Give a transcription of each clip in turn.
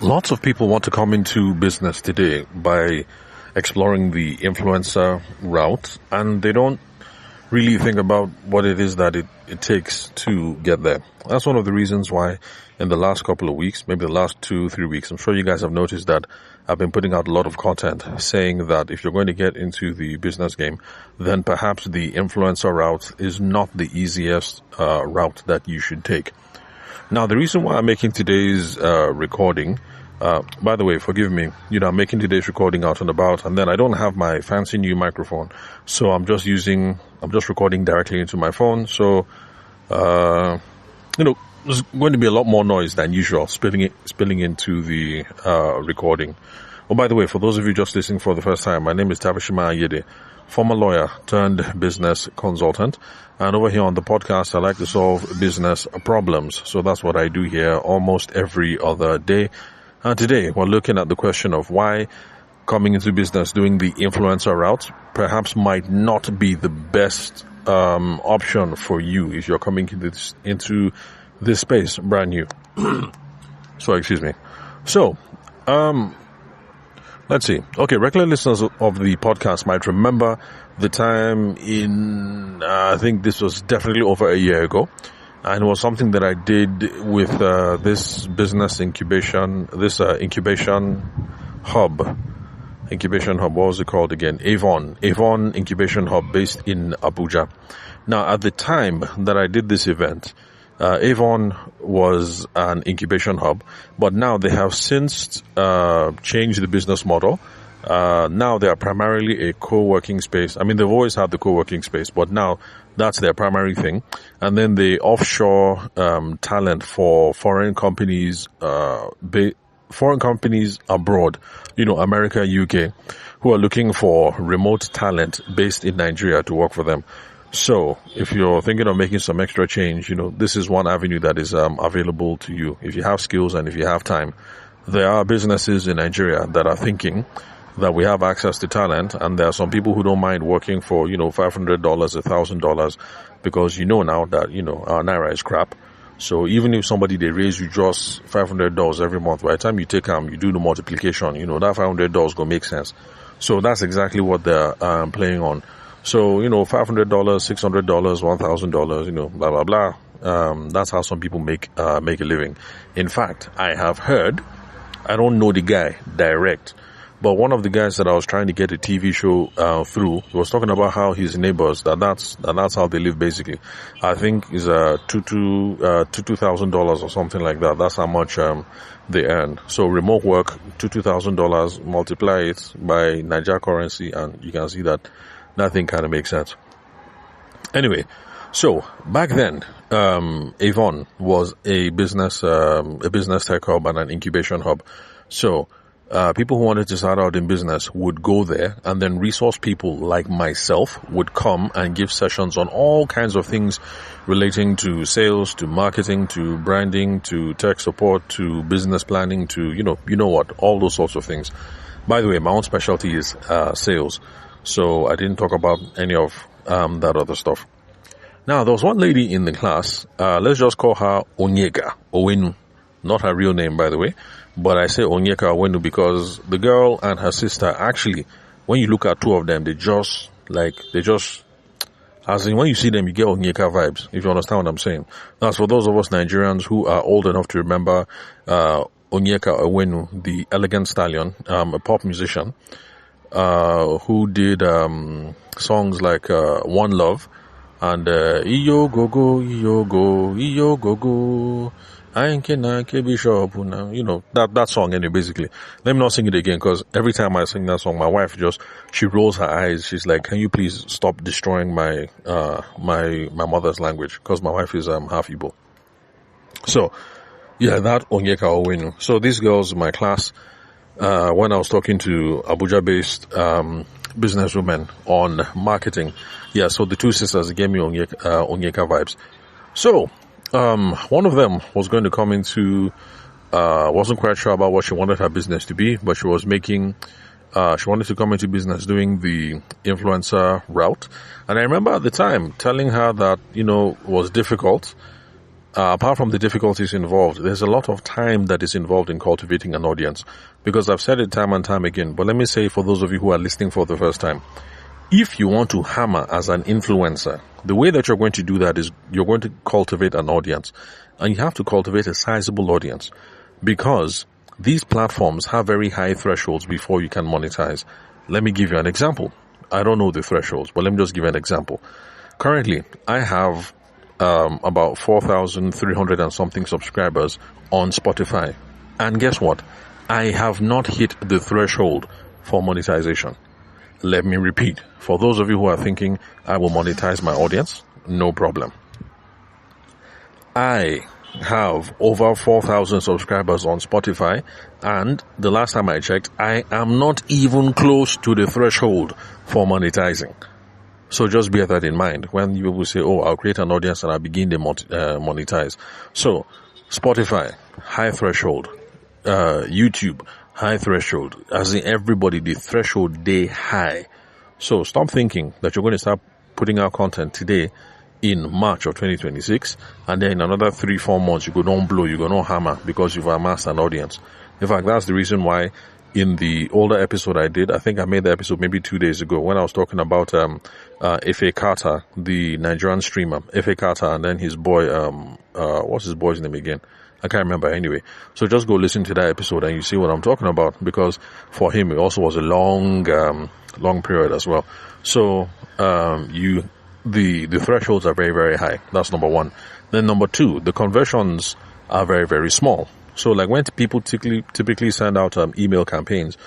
Lots of people want to come into business today by exploring the influencer route, and they don't really think about what it is that it takes to get there. That's one of the reasons why in the last couple of weeks, maybe the last 2-3 weeks, I'm sure you guys have noticed that I've been putting out a lot of content saying that if you're going to get into the business game, then perhaps the influencer route is not the easiest route that you should take. Now, the reason why I'm making today's recording, by the way, forgive me, I'm making today's recording out and about, and then I don't have my fancy new microphone, so I'm just recording directly into my phone, so, there's going to be a lot more noise than usual spilling into the recording. Oh, by the way, for those of you just listening for the first time, my name is Tavershima, former lawyer turned business consultant. And over here on the podcast, I like to solve business problems. So that's what I do here almost every other day. And today we're looking at the question of why coming into business doing the influencer route perhaps might not be the best option for you if you're coming into this space brand new. So, excuse me. So, let's see. Okay, regular listeners of the podcast might remember the time I think this was definitely over a year ago. And it was something that I did with this business incubation hub. What was it called again? Avon Incubation Hub based in Abuja. Now, at the time that I did this event, Avon was an incubation hub, but now they have since changed the business model. Now they are primarily a co-working space. I mean, they've always had the co-working space, but now that's their primary thing. And then they offshore talent for foreign companies abroad, America, UK, who are looking for remote talent based in Nigeria to work for them. So, if you're thinking of making some extra change, this is one avenue that is available to you. If you have skills and if you have time, there are businesses in Nigeria that are thinking that we have access to talent, and there are some people who don't mind working for, $500, $1,000, because now that, our Naira is crap. So even if they raise you just $500 every month, by the time you take them, you do the multiplication, that $500 gonna make sense. So that's exactly what they're playing on. So, $500, $600, $1,000, blah, blah, blah. That's how some people make a living. In fact, I have heard, I don't know the guy direct, but one of the guys that I was trying to get a TV show through, he was talking about how his neighbors, that's how they live basically. I think is $2,000 or something like that. That's how much they earn. So remote work, $2,000, multiply it by Niger currency, and you can see that thing kind of makes sense. Anyway, so back then, Avon was a business tech hub and an incubation hub. So people who wanted to start out in business would go there, and then resource people like myself would come and give sessions on all kinds of things relating to sales, to marketing, to branding, to tech support, to business planning, to, all those sorts of things. By the way, my own specialty is sales. So I didn't talk about any of that other stuff. Now, there was one lady in the class, let's just call her Onyeka Owenu. Not her real name, by the way, but I say Onyeka Owenu because the girl and her sister, actually, when you look at two of them, as in when you see them, you get Onyeka vibes, if you understand what I'm saying. That's for those of us Nigerians who are old enough to remember Onyeka Owenu, the elegant stallion, a pop musician, who did songs like One Love and Iyo Gogo, Iyo Go, Iyo Gogo, I ain't Bishop, that song anyway, basically. Let me not sing it again, because every time I sing that song, my wife she rolls her eyes. She's like, can you please stop destroying my mother's language? Because my wife is half Igbo. So, yeah, that Onyeka Owenu. So these girls in my class, when I was talking to Abuja-based businesswomen on marketing, so the two sisters gave me Onyeka vibes. So, one of them was going to come into, wasn't quite sure about what she wanted her business to be, but she wanted to come into business doing the influencer route. And I remember at the time telling her that, it was difficult. apart from the difficulties involved, there's a lot of time that is involved in cultivating an audience. Because I've said it time and time again, but let me say for those of you who are listening for the first time, if you want to hammer as an influencer, the way that you're going to do that is you're going to cultivate an audience. And you have to cultivate a sizable audience, because these platforms have very high thresholds before you can monetize. Let me give you an example. I don't know the thresholds, but let me just give you an example. Currently, I have about 4,300 and something subscribers on Spotify. And guess what? I have not hit the threshold for monetization. Let me repeat. For those of you who are thinking, I will monetize my audience, no problem. I have over 4,000 subscribers on Spotify, and the last time I checked, I am not even close to the threshold for monetizing. So just bear that in mind when you will say, oh, I'll create an audience and I'll begin to monetize. So Spotify, high threshold. YouTube, high threshold. As in everybody, the threshold they high. So stop thinking that you're going to start putting out content today in March of 2026, and then in another 3-4 months you go don't blow, you go no hammer, because you've amassed an audience. In fact, that's the reason why in the older episode I did, I think I made the episode maybe 2 days ago, when I was talking about F.A. Carter, the Nigerian streamer, F.A. Carter, and then his boy, what's his boy's name again? I can't remember anyway. So just go listen to that episode and you see what I'm talking about, because for him it also was a long period as well. So the thresholds are very, very high. That's number one. Then number two, the conversions are very, very small. So like when people typically send out email campaigns,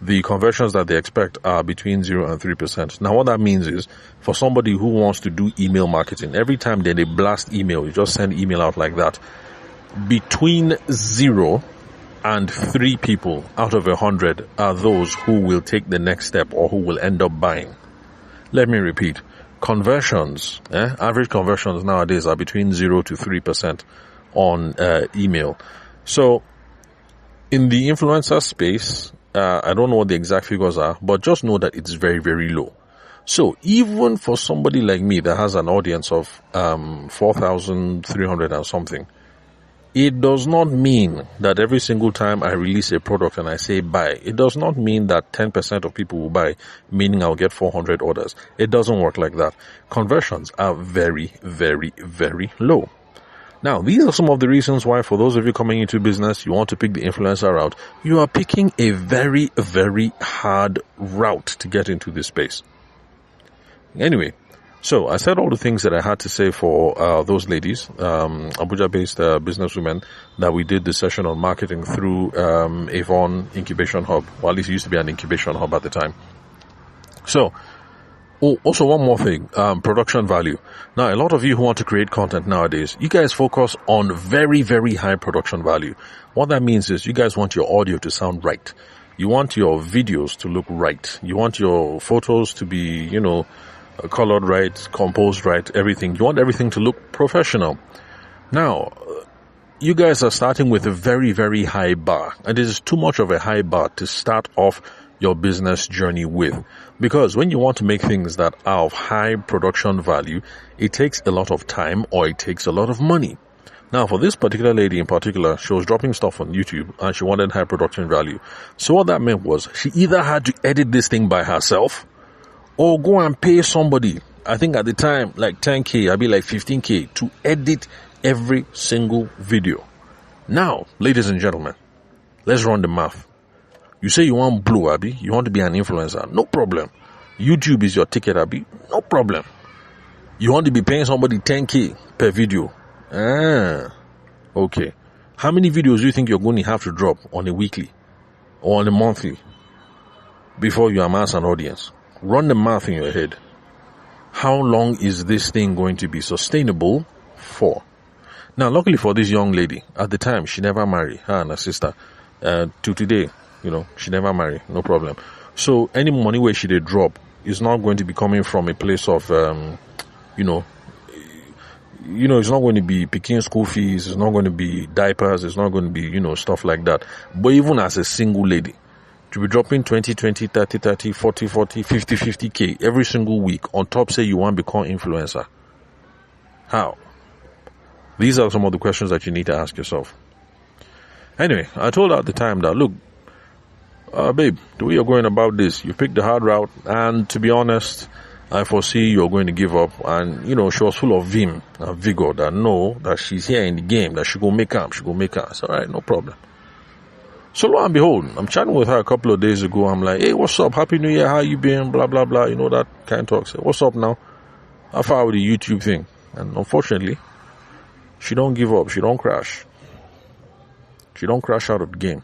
the conversions that they expect are between 0 and 3%. Now what that means is, for somebody who wants to do email marketing, every time they blast email, you just send email out like that, between 0 and 3 people out of 100 are those who will take the next step or who will end up buying. Let me repeat. Conversions, average conversions nowadays are between 0 to 3% on email. So in the influencer space, I don't know what the exact figures are, but just know that it's very, very low. So even for somebody like me that has an audience of 4,300 and something, it does not mean that every single time I release a product and I say buy, it does not mean that 10% of people will buy, meaning I'll get 400 orders. It doesn't work like that. Conversions are very, very, very low. Now, these are some of the reasons why, for those of you coming into business, you want to pick the influencer route. You are picking a very, very hard route to get into this space. Anyway, so I said all the things that I had to say for those ladies, Abuja-based businesswomen, that we did the session on marketing through Avon Incubation Hub. Well, at least it used to be an incubation hub at the time. So, also one more thing, production value. Now, a lot of you who want to create content nowadays, you guys focus on very, very high production value. What that means is you guys want your audio to sound right. You want your videos to look right. You want your photos to be, colored right, composed right, everything. You want everything to look professional. Now, you guys are starting with a very, very high bar. And this is too much of a high bar to start off your business journey with. Because when you want to make things that are of high production value, it takes a lot of time or it takes a lot of money. Now, for this particular lady in particular, she was dropping stuff on YouTube and she wanted high production value. So what that meant was she either had to edit this thing by herself or go and pay somebody. I think at the time, like 10K, I'd be like 15K to edit every single video. Now, ladies and gentlemen, let's run the math. You say you want blue, Abby. You want to be an influencer. No problem. YouTube is your ticket, Abby. No problem. You want to be paying somebody 10K per video. Okay. How many videos do you think you're going to have to drop on a weekly or on a monthly before you amass an audience? Run the math in your head. How long is this thing going to be sustainable for? Now, luckily for this young lady, at the time, she never married, her and her sister. To today, she never married, no problem. So any money where she did drop is not going to be coming from a place of, it's not going to be picking school fees, it's not going to be diapers, it's not going to be, stuff like that. But even as a single lady, to be dropping 20, 30, 40, 50K every single week on top, say you want to become influencer. How? These are some of the questions that you need to ask yourself. Anyway, I told her at the time that, look, babe, the way you're going about this, you picked the hard route, and to be honest, I foresee you're going to give up. And, she was full of vim and vigor that know that she's here in the game, that she go make her. I said, all right, no problem. So lo and behold, I'm chatting with her a couple of days ago. I'm like, hey, what's up? Happy New Year. How you been? Blah, blah, blah. That kind of talk. Say, what's up now? How far with the YouTube thing? And unfortunately, she don't give up. She don't crash. She don't crash out of the game.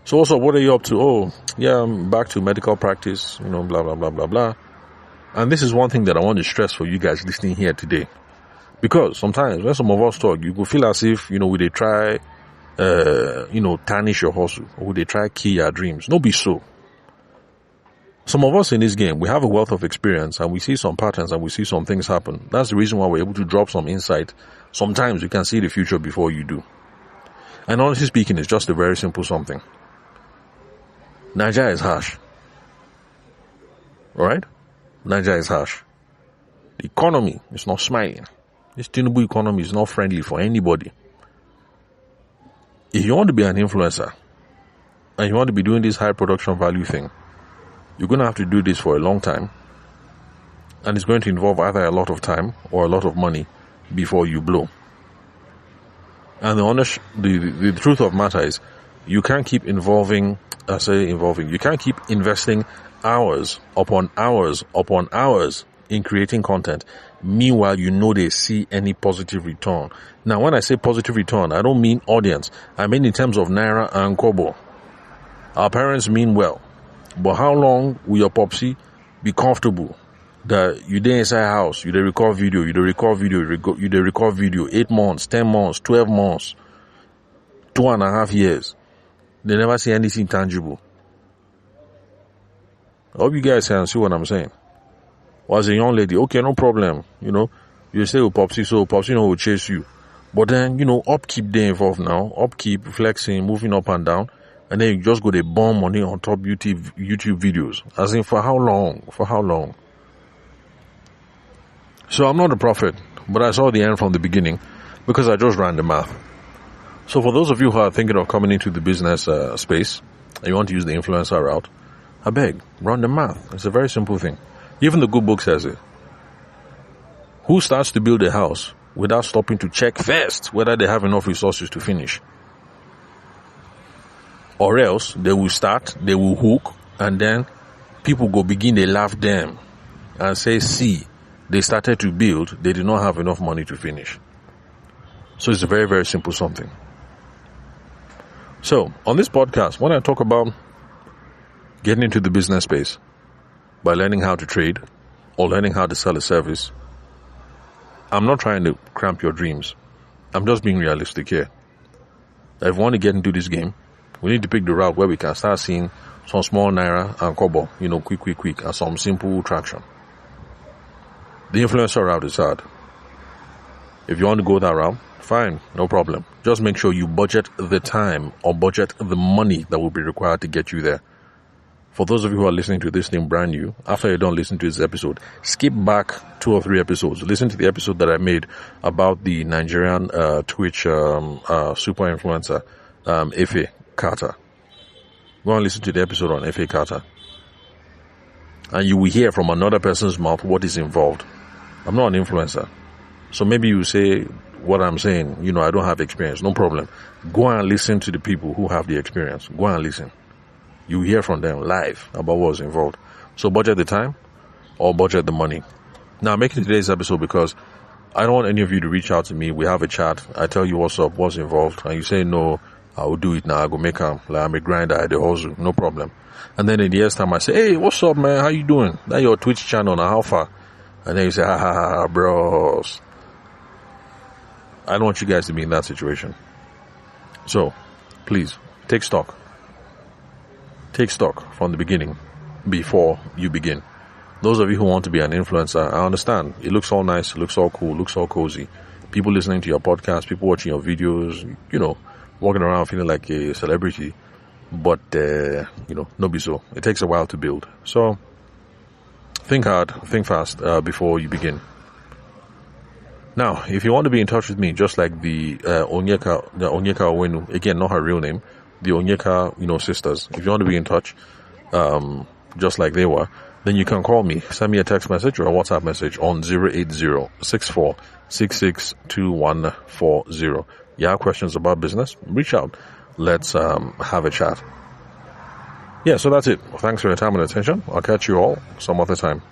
So what's up? What are you up to? Oh, yeah, I'm back to medical practice, blah, blah, blah, blah, blah. And this is one thing that I want to stress for you guys listening here today. Because sometimes when some of us talk, you could feel as if, we they try, tarnish your hustle, or they try kill your dreams. No be so. Some of us in this game, we have a wealth of experience and we see some patterns and we see some things happen. That's the reason why we're able to drop some insight. Sometimes you can see the future before you do. And honestly speaking, it's just a very simple something. Nigeria is harsh. Alright? Nigeria is harsh. The economy is not smiling. This Tinubu economy is not friendly for anybody. If you want to be an influencer and you want to be doing this high production value thing, you're going to have to do this for a long time. And it's going to involve either a lot of time or a lot of money before you blow. And the truth of the matter is, you can't keep you can't keep investing hours upon hours upon hours in creating content. Meanwhile, they see any positive return. Now, when I say positive return, I don't mean audience. I mean in terms of Naira and Kobo. Our parents mean well. But how long will your popsy be comfortable that you dey inside house, you dey record video, 8 months, 10 months, 12 months, 2.5 years. They never see anything tangible. I hope you guys can see what I'm saying. Or as a young lady, okay, no problem. You stay with Popsy, so Popsy will chase you. But then, upkeep they involved now. Upkeep, flexing, moving up and down. And then you just go to bomb money on top YouTube videos. As in, for how long? For how long? So I'm not a prophet, but I saw the end from the beginning because I just ran the math. So for those of you who are thinking of coming into the business space and you want to use the influencer route, I beg, run the math. It's a very simple thing. Even the good book says it. Who starts to build a house without stopping to check first whether they have enough resources to finish? Or else they will start, they will hook, and then people go begin, they laugh them and say, see, they started to build, they did not have enough money to finish. So it's a very, very simple something. So on this podcast, when I talk about getting into the business space by learning how to trade or learning how to sell a service, I'm not trying to cramp your dreams. I'm just being realistic here. If we want to get into this game, we need to pick the route where we can start seeing some small Naira and Kobo, quick, and some simple traction. The influencer route is hard. If you want to go that route, fine, no problem. Just make sure you budget the time or budget the money that will be required to get you there. For those of you who are listening to this thing brand new, after you don't listen to this episode, skip back 2 or 3 episodes. Listen to the episode that I made about the Nigerian Twitch super influencer, Efe Carter. Go and listen to the episode on Efe Carter. And you will hear from another person's mouth what is involved. I'm not an influencer. So maybe you say what I'm saying, I don't have experience. No problem. Go and listen to the people who have the experience. Go and listen. You hear from them live about what's involved. So budget the time or budget the money. Now, I'm making today's episode because I don't want any of you to reach out to me. We have a chat. I tell you what's up, what's involved. And you say, no, I will do it now. I go make them. Like I'm a grinder. I do hustle. No problem. And then in the year's time, I say, hey, what's up, man? How you doing? That your Twitch channel now. How far? And then you say, bros. I don't want you guys to be in that situation. So, please, take stock. Take stock from the beginning before you begin. Those of you who want to be an influencer, I understand. It looks all nice, it looks all cool, it looks all cozy. People listening to your podcast, people watching your videos, walking around feeling like a celebrity. But, no be so. It takes a while to build. So, think hard, think fast before you begin. Now, if you want to be in touch with me, just like the Onyeka Owenu, again, not her real name, the Onyeka, sisters, if you want to be in touch, just like they were, then you can call me, send me a text message or a WhatsApp message on 080-6466-2140. You have questions about business? Reach out. Let's have a chat. Yeah, so that's it. Thanks for your time and attention. I'll catch you all some other time.